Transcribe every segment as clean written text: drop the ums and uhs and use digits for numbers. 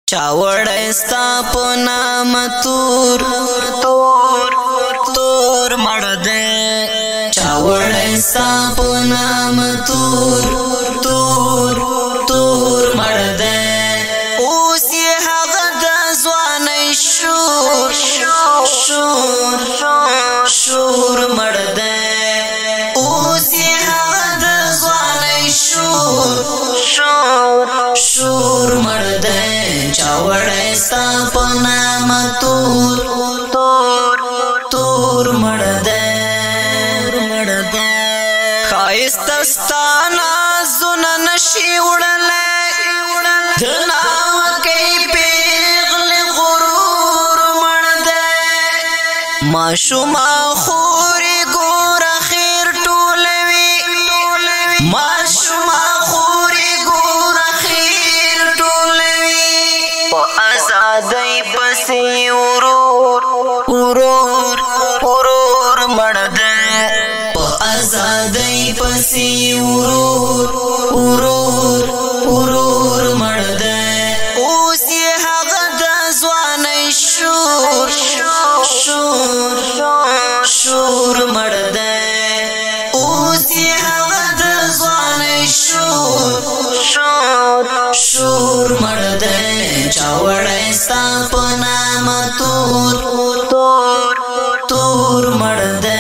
چاوڑے ستا پا نام تور تور تور مڑ دے چاوڑے ستا پا نام تور تور تور مڑ دے اوس یہ حق دا زوانی شور شور شور مڑ دے اوس یہ حق دا زوانی شور شور شور مڑ دے چاوڑے ستا پا نام تور تور تور مڑ دے خائست ستانا زنا نشی اڑلے دناو کئی پیغل غرور مڑ دے ماشوما خوری گور خیر ٹولوی ماشوما خوری گور خیر ٹولوی پا ازادی پسی ورور ورور ورور مڑ دے پا ازادی پسی ورور ورور ورور مڑ دے اوس یہ حق دا زوانی شور شور شور مڑ دے اوس یہ حق دا زوانی شور شور شور مڑ دے چاوڑے ستا پا نام تور تور تور مڑ دے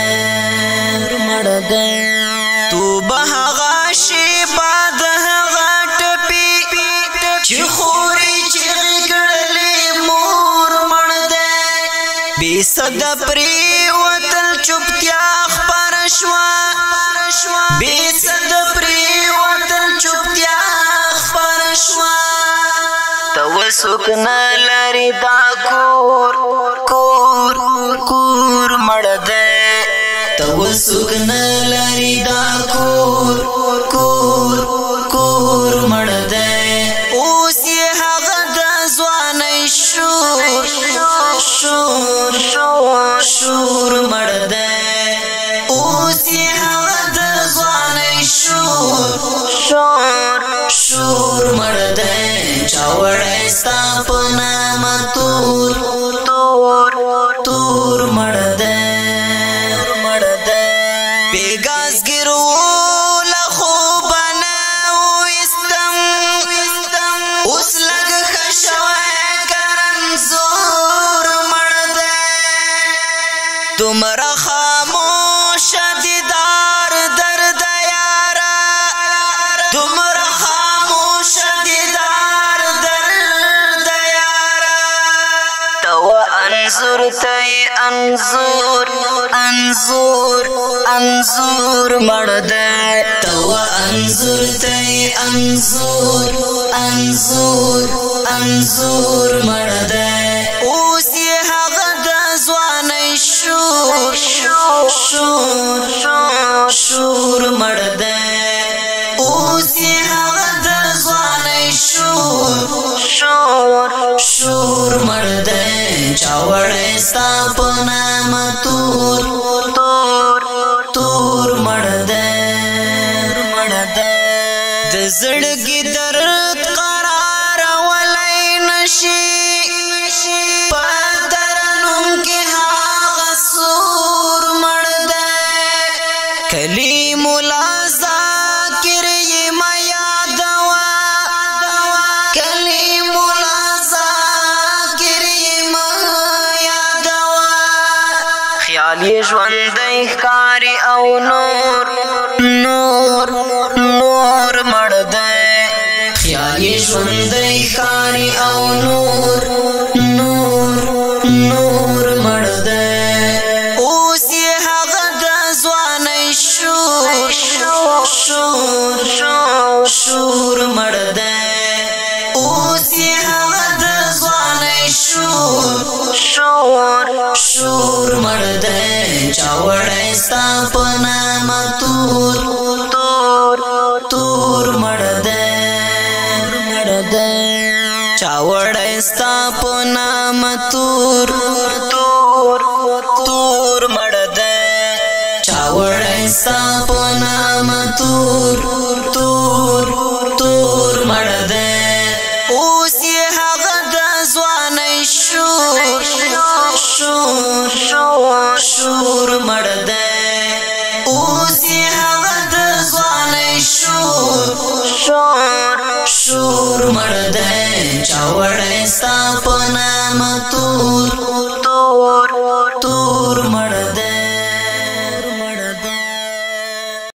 تو بہغا شیبا دہغا ٹپی چی خوری چی گڑلی مور مڑ دے بی صد پری وطل چپتیا خپرشوا بی صد پری وطل چپتیا خپرشوا تو سکنا لری دا کور کور کور مڑ دے تو سکنا لری دا کور کور کور مڑ دے اوس یہ حق دا زوانی شور شور شور مڑ دے اوس یہ حق دا زوانی شور شور شور مڑ دے چاوڑے ستا پا نام تور تور تور مڑ دے بیگاز گرو لخو بناو استم اس لگ خشوائے کرن زور مڑ دے تمرا خاموش دیدار درد یارا تمرا خاموش دیدار درد یارا تو انظر تی انظور انظور انظور مڑ دے تو انظور تی انظور انظور انظور مڑ دے اوس یہ حق دا زوانی شور شور شور مڑ دے اوس یہ حق دا زوانی شور شور شور مڑ دے چاوڑے ستا پا نام تور تور تور مڑ دے د زړګي درد قرار ولای نشي پدرنم کې هغه سور مړ دے کلی مولا ذاکر یې ما یادوا کلی مولا ذاکر یې ما یادوا خیال یې ژوندی ښکاري او نور نور نور مڑ دے خیال یې ژوندی ښکاري او نور نور نور مڑ دے اوس یې حق دا زوانی شور شور شور مڑ دے اوس یې حق دا زوانی شور شور شور مڑ دے چاوڑے ستا پا نام تور تور تور مڑ دے چاوڑے ستا پا نام تور تور تور مڑ دے چاوڑے ستا پا نام تور تور تور مڑ دے اوس یہ حق دا شور مړ دی اوس یې هغه د ځوانۍ شور مړ دی چا وړی ستا په نامه تور